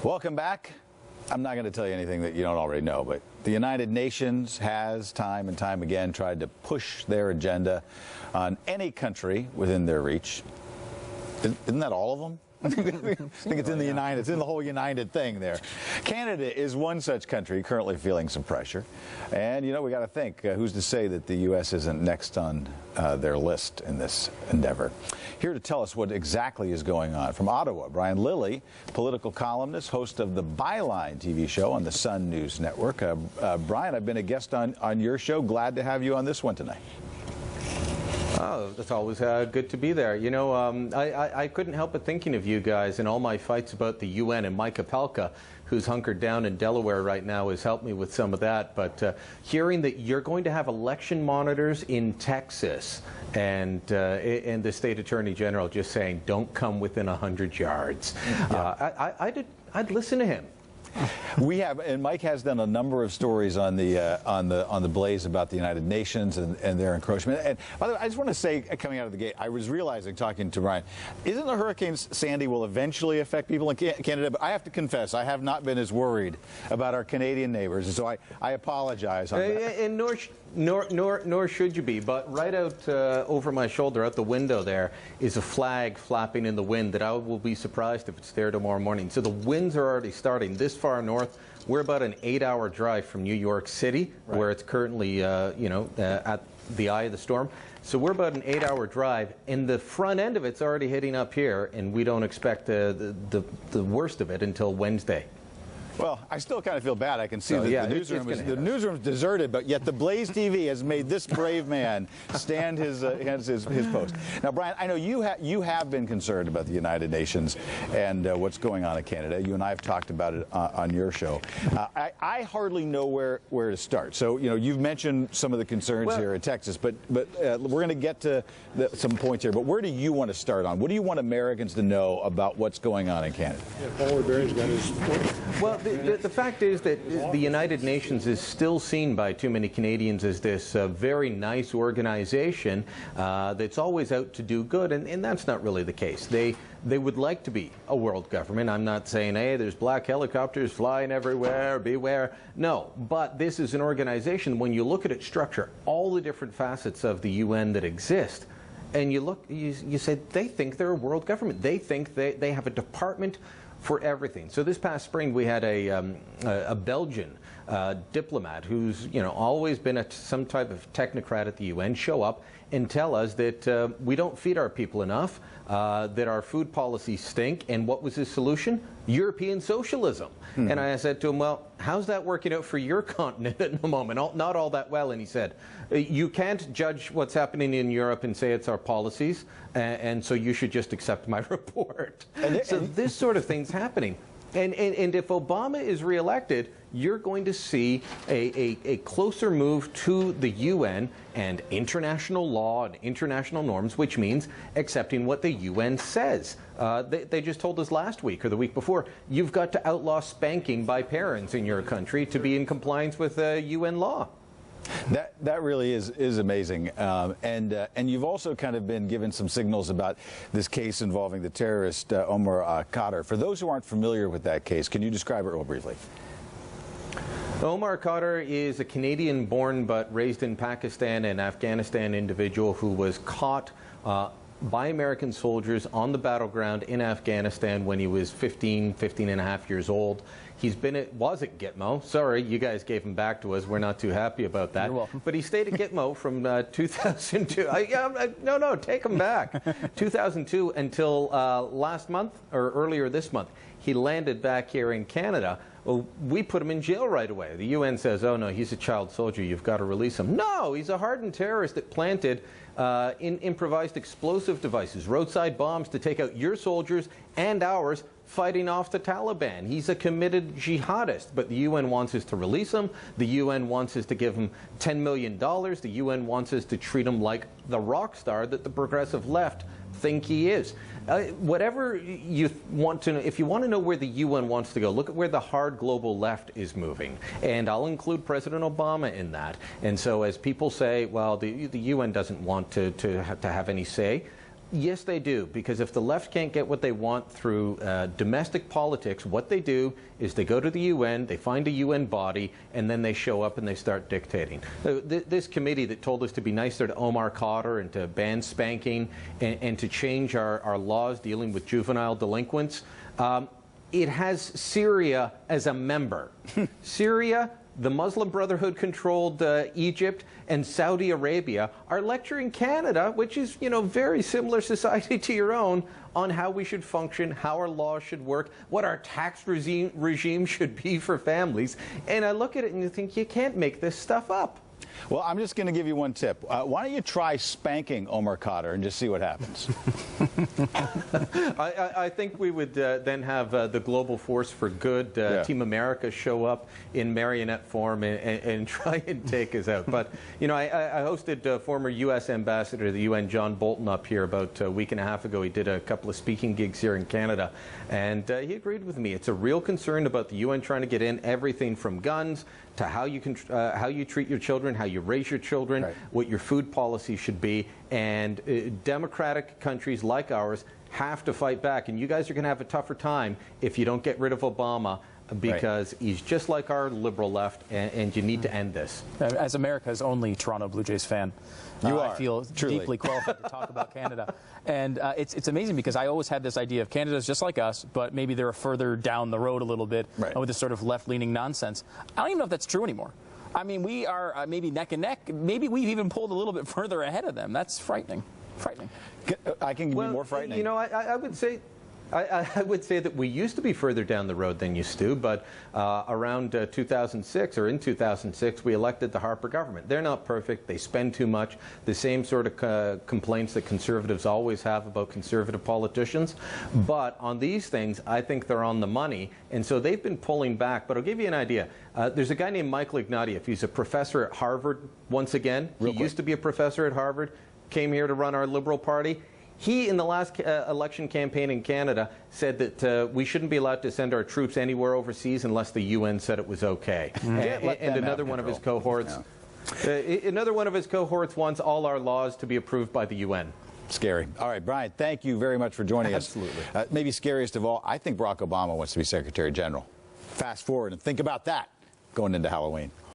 Welcome back. I'm not going to tell you anything that you don't already know, but the United Nations has time and time again tried to push their agenda on any country within their reach. Isn't that all of them? I think it's in the United, it's in the whole United thing there. Canada is one such country currently feeling some pressure. And, you know, we got to think, who's to say that the U.S. isn't next on their list in this endeavor? Here to tell us what exactly is going on from Ottawa, Brian Lilley, political columnist, host of the Byline TV show on the Sun News Network. Brian, I've been a guest on your show. Glad to have you on this one tonight. Oh, it's always good to be there. You know, I couldn't help but thinking of you guys in all my fights about the UN, and Mike Apelka, who's hunkered down in Delaware right now, has helped me with some of that. But hearing that you're going to have election monitors in Texas and the state attorney general just saying, don't come within 100 yards, I'd listen to him. We have, and Mike has done a number of stories on the Blaze about the United Nations and their encroachment. And by the way, I just want to say, coming out of the gate, I was realizing, talking to Brian, isn't the Hurricane Sandy will eventually affect people in Canada? But I have to confess, I have not been as worried about our Canadian neighbors, and so I apologize on that. And nor should you be. But right out over my shoulder, out the window there, is a flag flapping in the wind that I will be surprised if it's there tomorrow morning. So the winds are already starting this far north. We're about an 8-hour drive from New York City, right, where it's currently, at the eye of the storm. So we're about an 8-hour drive, and the front end of it's already hitting up here, and we don't expect the worst of it until Wednesday. Well, I still kind of feel bad. I can see the newsroom's deserted, but yet the Blaze TV has made this brave man stand his post. Now, Brian, I know you have been concerned about the United Nations and what's going on in Canada. You and I have talked about it on your show. I hardly know where to start. So, you know, you've mentioned some of the concerns here in Texas, but we're going to get to some points here. But where do you want to start on? What do you want Americans to know about what's going on in Canada? Yeah, Paul Barron's got his point. Well, the fact is that the United Nations is still seen by too many Canadians as this very nice organization that's always out to do good, and that's not really the case. They would like to be a world government. I'm not saying, hey, there's black helicopters flying everywhere, beware. No, but this is an organization, when you look at its structure, all the different facets of the UN that exist, and you look, you say they think they're a world government. They think they have a department for everything. So this past spring we had a Belgian diplomat who's always been some type of technocrat at the UN show up and tell us that we don't feed our people enough, that our food policies stink, and what was his solution? European socialism. And I said to him, well, how's that working out for your continent at the moment? Not all that well. And he said, you can't judge what's happening in Europe and say it's our policies, and so you should just accept my report. So this sort of thing's happening. And if Obama is reelected, you're going to see a closer move to the UN and international law and international norms, which means accepting what the UN says. They just told us last week or the week before, you've got to outlaw spanking by parents in your country to be in compliance with UN law. That really is amazing, and you've also kind of been given some signals about this case involving the terrorist Omar Khadr. For those who aren't familiar with that case, can you describe it real briefly? Omar Khadr is a Canadian-born but raised in Pakistan and Afghanistan individual who was caught by American soldiers on the battleground in Afghanistan when he was 15 and a half years old. He's been was at Gitmo. Sorry, you guys gave him back to us. We're not too happy about that. You're welcome. But he stayed at Gitmo from 2002. No, take him back. 2002 until last month, or earlier this month. He landed back here in Canada. Well, we put him in jail right away. The UN says, oh no, he's a child soldier, you've got to release him. No, he's a hardened terrorist that planted improvised explosive devices, roadside bombs to take out your soldiers and ours fighting off the Taliban. He's a committed jihadist, but the UN wants us to release him. The UN wants us to give him $10 million. The UN wants us to treat him like the rock star that the progressive left think he is. Whatever you want to know, if you want to know where the UN wants to go, look at where the hard global left is moving. And I'll include President Obama in that. And so as people say, well, the UN doesn't want to have any say, Yes, they do, because if the left can't get what they want through domestic politics, what they do is they go to the UN, they find a UN body, and then they show up and they start dictating. This committee that told us to be nicer to Omar Khadr and to ban spanking and to change our laws dealing with juvenile delinquents, it has Syria as a member. Syria, the Muslim Brotherhood-controlled Egypt, and Saudi Arabia are lecturing Canada, which is, you know, very similar society to your own, on how we should function, how our laws should work, what our tax regime should be for families. And I look at it and you think, you can't make this stuff up. Well, I'm just going to give you one tip. Why don't you try spanking Omar Khadr and just see what happens? I think we would then have the Global Force for Good, Team America, show up in marionette form and try and take us out. But, you know, I hosted former U.S. Ambassador to the UN, John Bolton, up here about a week and a half ago. He did a couple of speaking gigs here in Canada, and he agreed with me. It's a real concern about the UN trying to get in everything from guns to how you treat your children, how you raise your children, right, what your food policy should be. And democratic countries like ours have to fight back. And you guys are going to have a tougher time if you don't get rid of Obama, because right, he's just like our liberal left, and you need to end this. As America's only Toronto Blue Jays fan, I feel truly deeply qualified to talk about Canada. And it's amazing, because I always had this idea of Canada's just like us, but maybe they're further down the road a little bit, right, with this sort of left-leaning nonsense. I don't even know if that's true anymore. I mean, we are maybe neck and neck. Maybe we've even pulled a little bit further ahead of them. That's frightening. Frightening. I can be more frightening. You know, I would say... I would say that we used to be further down the road than you, Stu, but around 2006, or in 2006, we elected the Harper government. They're not perfect. They spend too much. The same sort of complaints that conservatives always have about conservative politicians. But on these things, I think they're on the money, and so they've been pulling back. But I'll give you an idea. There's a guy named Michael Ignatieff. He's a professor at Harvard once again. He used to be a professor at Harvard, came here to run our Liberal Party. He, in the last election campaign in Canada, said that we shouldn't be allowed to send our troops anywhere overseas unless the UN said it was okay. And another one of his cohorts, another one of his cohorts wants all our laws to be approved by the UN. Scary. All right, Brian, thank you very much for joining us. Absolutely. Maybe scariest of all, I think Barack Obama wants to be Secretary General. Fast forward and think about that going into Halloween.